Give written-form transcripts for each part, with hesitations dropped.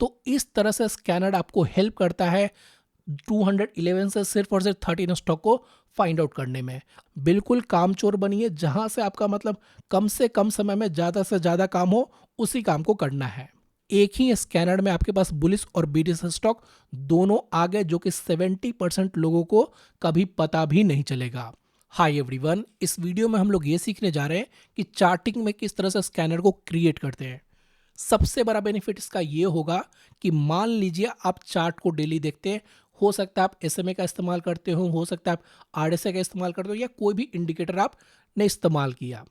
तो इस तरह से स्कैनर आपको हेल्प करता है 211 से सिर्फ और सिर्फ 13 स्टॉक को फाइंड आउट करने में। बिल्कुल कामचोर बनिए, जहां से आपका मतलब कम से कम समय में ज़्यादा से ज़्यादा काम हो, उसी काम को करना है। एक ही स्कैनर में आपके पास बुलिश और बीरिश स्टॉक दोनों आ गए, जो कि 70% लोगों को कभी पता भी नहीं चलेगा। हाय एवरीवन, इस वीडियो में हम लोग ये सीखने जा रहे हैं कि चार्टिंग में किस तरह से स्कैनर को क्रिएट करते हैं। सबसे बड़ा बेनिफिट इसका ये होगा कि मान लीजिए आप चार्ट को डेली देखते हैं, हो सकता है आप एसएमए का इस्तेमाल करते हो सकता है आप आरएसए का इस्तेमाल करते हो, या कोई भी इंडिकेटर आपने इस्तेमाल किया।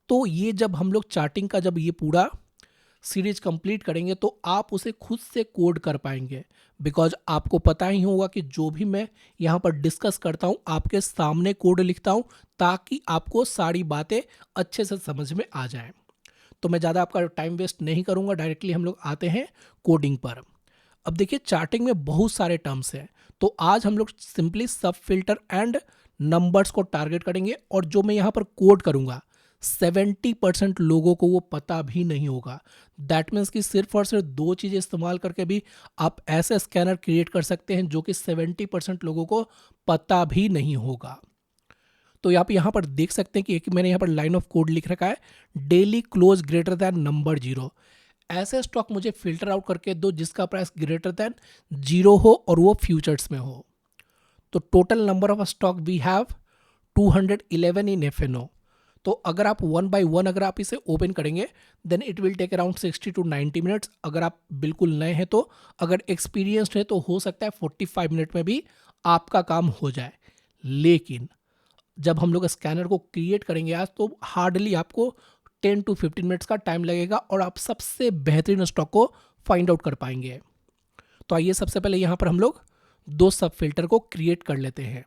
तो ये जब हम लोग चार्टिंग का जब ये पूरा सीरीज कंप्लीट करेंगे तो आप उसे खुद से कोड कर पाएंगे, बिकॉज आपको पता ही होगा कि जो भी मैं यहाँ पर डिस्कस करता हूँ आपके सामने कोड लिखता हूँ, ताकि आपको सारी बातें अच्छे से समझ में आ जाए। तो मैं ज़्यादा आपका टाइम वेस्ट नहीं करूँगा, डायरेक्टली हम लोग आते हैं कोडिंग पर। अब देखिए, चार्टिंग में बहुत सारे टर्म्स हैं, तो आज हम लोग सिंपली सब फिल्टर एंड नंबर्स को टारगेट करेंगे, और जो मैं यहाँ पर कोड करूँगा 70% लोगों को वो पता भी नहीं होगा। दैट मीन्स कि सिर्फ और सिर्फ दो चीज़ें इस्तेमाल करके भी आप ऐसे स्कैनर क्रिएट कर सकते हैं जो कि 70% लोगों को पता भी नहीं होगा। तो आप यहाँ पर देख सकते हैं कि एक मैंने यहाँ पर लाइन ऑफ कोड लिख रखा है, daily close greater than number 0। ऐसे स्टॉक मुझे फिल्टर आउट करके दो जिसका प्राइस ग्रेटर दैन 0 हो और वो फ्यूचर्स में हो। तो total number of stock we have 211 in FNO. तो अगर आप वन बाय वन अगर आप इसे ओपन करेंगे then it will take around 60 to 90 minutes. अगर आप बिल्कुल नए हैं, तो अगर एक्सपीरियंस्ड है तो हो सकता है 45 मिनट में भी आपका काम हो जाए। लेकिन जब हम लोग स्कैनर को क्रिएट करेंगे आज, तो हार्डली आपको 10 to 15 मिनट्स का टाइम लगेगा और आप सबसे बेहतरीन स्टॉक को फाइंड आउट कर पाएंगे। तो आइए सबसे पहले यहाँ पर हम लोग दो सब फिल्टर को क्रिएट कर लेते हैं।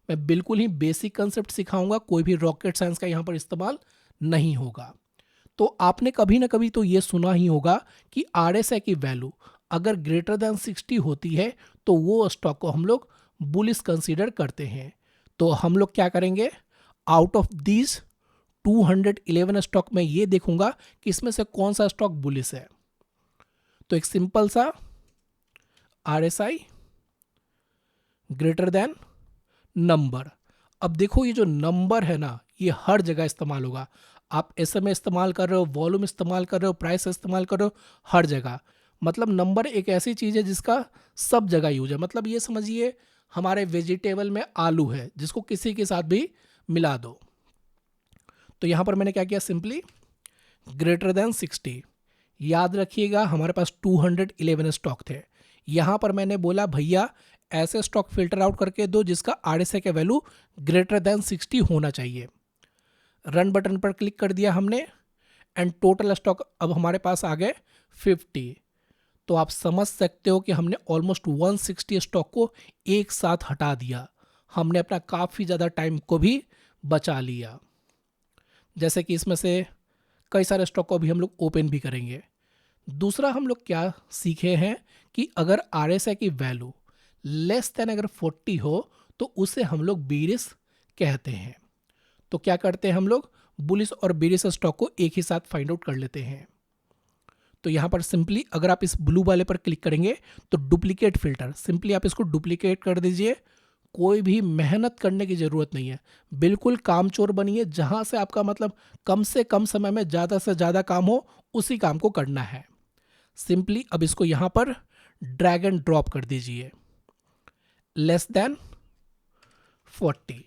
मैं बिल्कुल ही बेसिक कंसेप्ट सिखाऊंगा, कोई भी रॉकेट साइंस का यहाँ पर इस्तेमाल नहीं होगा। तो आपने कभी ना कभी तो ये सुना ही होगा कि आरएसआई की वैल्यू अगर ग्रेटर दैन 60 होती है तो वो स्टॉक को हम लोग बुलिश कंसीडर करते हैं। तो हम लोग क्या करेंगे, आउट ऑफ दीज 211 स्टॉक में ये देखूंगा कि इसमें से कौन सा स्टॉक बुलिश है। तो एक सिंपल सा आरएसआई ग्रेटर देन नंबर। अब देखो, ये जो नंबर है ना, ये हर जगह इस्तेमाल होगा। आप एसएमए इस्तेमाल कर रहे हो, वॉल्यूम इस्तेमाल कर रहे हो, प्राइस इस्तेमाल कर रहे हो, हर जगह। मतलब नंबर एक ऐसी चीज़ है जिसका सब जगह यूज है। मतलब ये समझिए हमारे वेजिटेबल में आलू है, जिसको किसी के साथ भी मिला दो। तो यहाँ पर मैंने क्या किया, सिंपली ग्रेटर देन 60। याद रखिएगा हमारे पास 211 स्टॉक थे। यहाँ पर मैंने बोला भैया ऐसे स्टॉक फिल्टर आउट करके दो जिसका आरएसआई का वैल्यू ग्रेटर देन 60 होना चाहिए। रन बटन पर क्लिक कर दिया हमने, एंड टोटल स्टॉक अब हमारे पास आ गए 50। तो आप समझ सकते हो कि हमने ऑलमोस्ट 160 स्टॉक को एक साथ हटा दिया। हमने अपना काफ़ी ज़्यादा टाइम को भी बचा लिया। जैसे कि इसमें से कई सारे स्टॉक को अभी हम लोग ओपन भी करेंगे। दूसरा हम लोग क्या सीखे हैं कि अगर आरएसआई की वैल्यू लेस देन अगर 40 हो तो उसे हम लोग बीरिश कहते हैं। तो क्या करते हैं हम लोग, बुलिश और बीरिश स्टॉक को एक ही साथ फाइंड आउट कर लेते हैं। तो यहाँ पर सिंपली अगर आप इस ब्लू वाले पर क्लिक करेंगे तो डुप्लीकेट फिल्टर, सिंपली आप इसको डुप्लीकेट कर दीजिए। कोई भी मेहनत करने की ज़रूरत नहीं है, बिल्कुल कामचोर बनिए, जहाँ से आपका मतलब कम से कम समय में ज़्यादा से ज़्यादा काम हो, उसी काम को करना है। सिंपली अब इसको यहाँ पर ड्रैग एंड ड्रॉप कर दीजिए, लेस देन 40।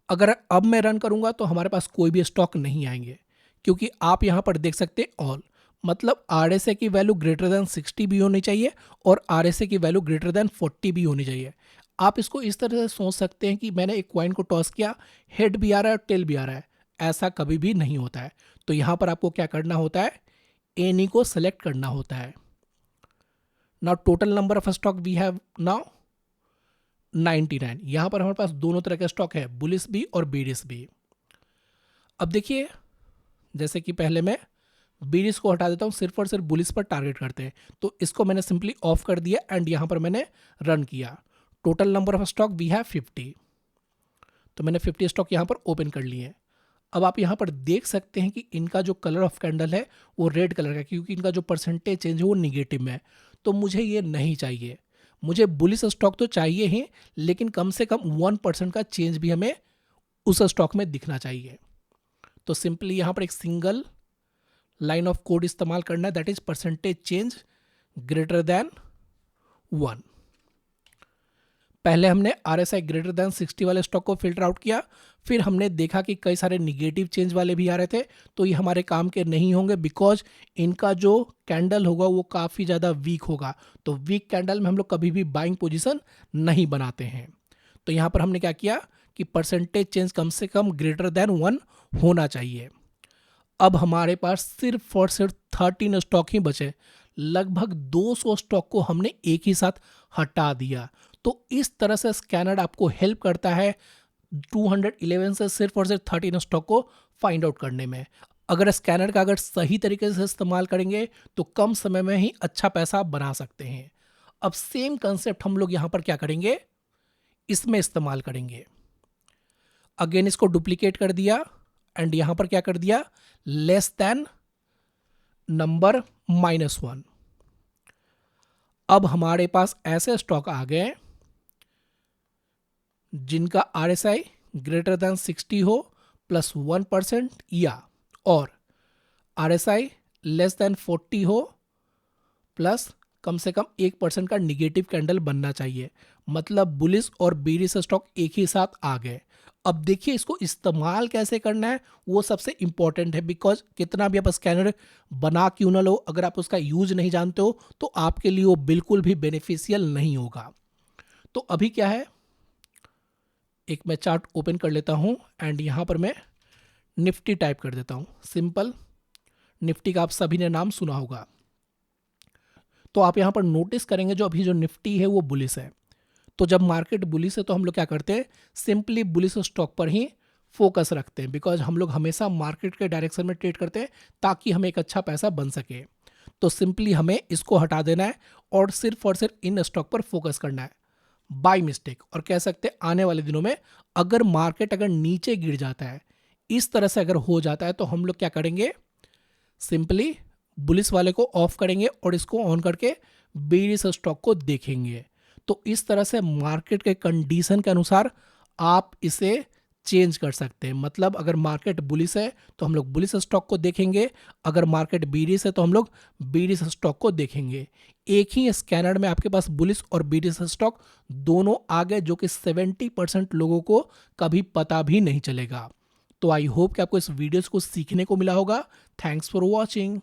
अगर अब मैं रन करूंगा तो हमारे पास कोई भी स्टॉक नहीं आएंगे, क्योंकि आप यहां पर देख सकते हैं ऑल, मतलब आरएसए की वैल्यू ग्रेटर देन 60 भी होनी चाहिए और आरएसए की वैल्यू ग्रेटर देन 40 भी होनी चाहिए। आप इसको इस तरह से सोच सकते हैं कि मैंने एक कॉइन को टॉस किया, हेड भी आ रहा है और टेल भी आ रहा है। ऐसा कभी भी नहीं होता है। तो यहां पर आपको क्या करना होता है, एनी को सेलेक्ट करना होता है। Now total number of stock we have now 99। यहां पर हमारे पास दोनों तरह के स्टॉक है, बुलिश भी और बीरिश भी। अब देखिए, जैसे कि पहले मैं बीरिश को हटा देता हूं, सिर्फ और सिर्फ बुलिश पर टारगेट करते हैं। तो इसको मैंने सिंपली ऑफ कर दिया एंड यहां पर मैंने रन किया। Total number of stock we have 50। तो मैंने 50 स्टॉक यहां पर ओपन कर लिए। अब आप यहाँ पर देख सकते हैं कि इनका जो कलर ऑफ कैंडल है वो रेड कलर का, क्योंकि इनका जो परसेंटेज चेंज है वो निगेटिव में है। तो मुझे ये नहीं चाहिए, मुझे बुलिश स्टॉक तो चाहिए ही, लेकिन कम से कम 1% का चेंज भी हमें उस स्टॉक में दिखना चाहिए। तो सिंपली यहाँ पर एक सिंगल लाइन ऑफ कोड इस्तेमाल करना है, that is percentage change greater than 1। पहले हमने RSI ग्रेटर देन 60 वाले स्टॉक को फिल्टर आउट किया, फिर हमने देखा कि कई सारे निगेटिव चेंज वाले भी आ रहे थे, तो ये हमारे काम के नहीं होंगे बिकॉज इनका जो कैंडल होगा वो काफ़ी ज़्यादा वीक होगा। तो वीक कैंडल में हम लोग कभी भी बाइंग पोजीशन नहीं बनाते हैं। तो यहाँ पर हमने क्या किया कि परसेंटेज चेंज कम से कम ग्रेटर देन 1 होना चाहिए। अब हमारे पास सिर्फ और सिर्फ 13 स्टॉक ही बचे, लगभग 200 स्टॉक को हमने एक ही साथ हटा दिया। तो इस तरह से स्कैनर आपको हेल्प करता है 211 से सिर्फ और सिर्फ 13 स्टॉक को फाइंड आउट करने में। अगर स्कैनर का सही तरीके से इस्तेमाल करेंगे तो कम समय में ही अच्छा पैसा बना सकते हैं। अब सेम कंसेप्ट हम लोग यहाँ पर क्या करेंगे, इसमें इस्तेमाल करेंगे। अगेन इसको डुप्लीकेट कर दिया एंड यहां पर क्या कर दिया, लेस देन नंबर -1। अब हमारे पास ऐसे स्टॉक आ गए जिनका RSI ग्रेटर देन 60 हो प्लस 1% या और RSI लेस देन 40 हो प्लस कम से कम 1% का निगेटिव कैंडल बनना चाहिए। मतलब बुलिश और बीरिश स्टॉक एक ही साथ आ गए। अब देखिए इसको इस्तेमाल कैसे करना है वो सबसे इंपॉर्टेंट है, बिकॉज कितना भी आप स्कैनर बना क्यों ना लो, अगर आप उसका यूज नहीं जानते हो तो आपके लिए वो बिल्कुल भी बेनिफिशियल नहीं होगा। तो अभी क्या है, एक मैं चार्ट ओपन कर लेता हूं एंड यहां पर मैं निफ्टी टाइप कर देता हूं। सिंपल निफ्टी का आप सभी ने नाम सुना होगा। तो आप यहां पर नोटिस करेंगे जो अभी जो निफ्टी है वो बुलिश है। तो जब मार्केट बुलिश है तो हम लोग क्या करते हैं, सिंपली बुलिश स्टॉक पर ही फोकस रखते हैं, बिकॉज हम लोग हमेशा मार्केट के डायरेक्शन में ट्रेड करते हैं ताकि हमें एक अच्छा पैसा बन सके। तो सिंपली हमें इसको हटा देना है और सिर्फ इन स्टॉक पर फोकस करना है बाय मिस्टेक। और कह सकते हैं आने वाले दिनों में अगर मार्केट अगर नीचे गिर जाता है, इस तरह से अगर हो जाता है, तो हम लोग क्या करेंगे, सिंपली बुलिश वाले को ऑफ करेंगे और इसको ऑन करके बेरिश स्टॉक को देखेंगे। तो इस तरह से मार्केट के कंडीशन के अनुसार आप इसे चेंज कर सकते हैं। मतलब अगर मार्केट बुलिश है तो हम लोग बुलिश स्टॉक को देखेंगे, अगर मार्केट बीरिश है तो हम लोग बीरिश स्टॉक को देखेंगे। एक ही स्कैनर में आपके पास बुलिश और बीरिश स्टॉक दोनों आ गए, जो कि 70% लोगों को कभी पता भी नहीं चलेगा। तो आई होप कि आपको इस वीडियो को सीखने को मिला होगा। Thanks for watching.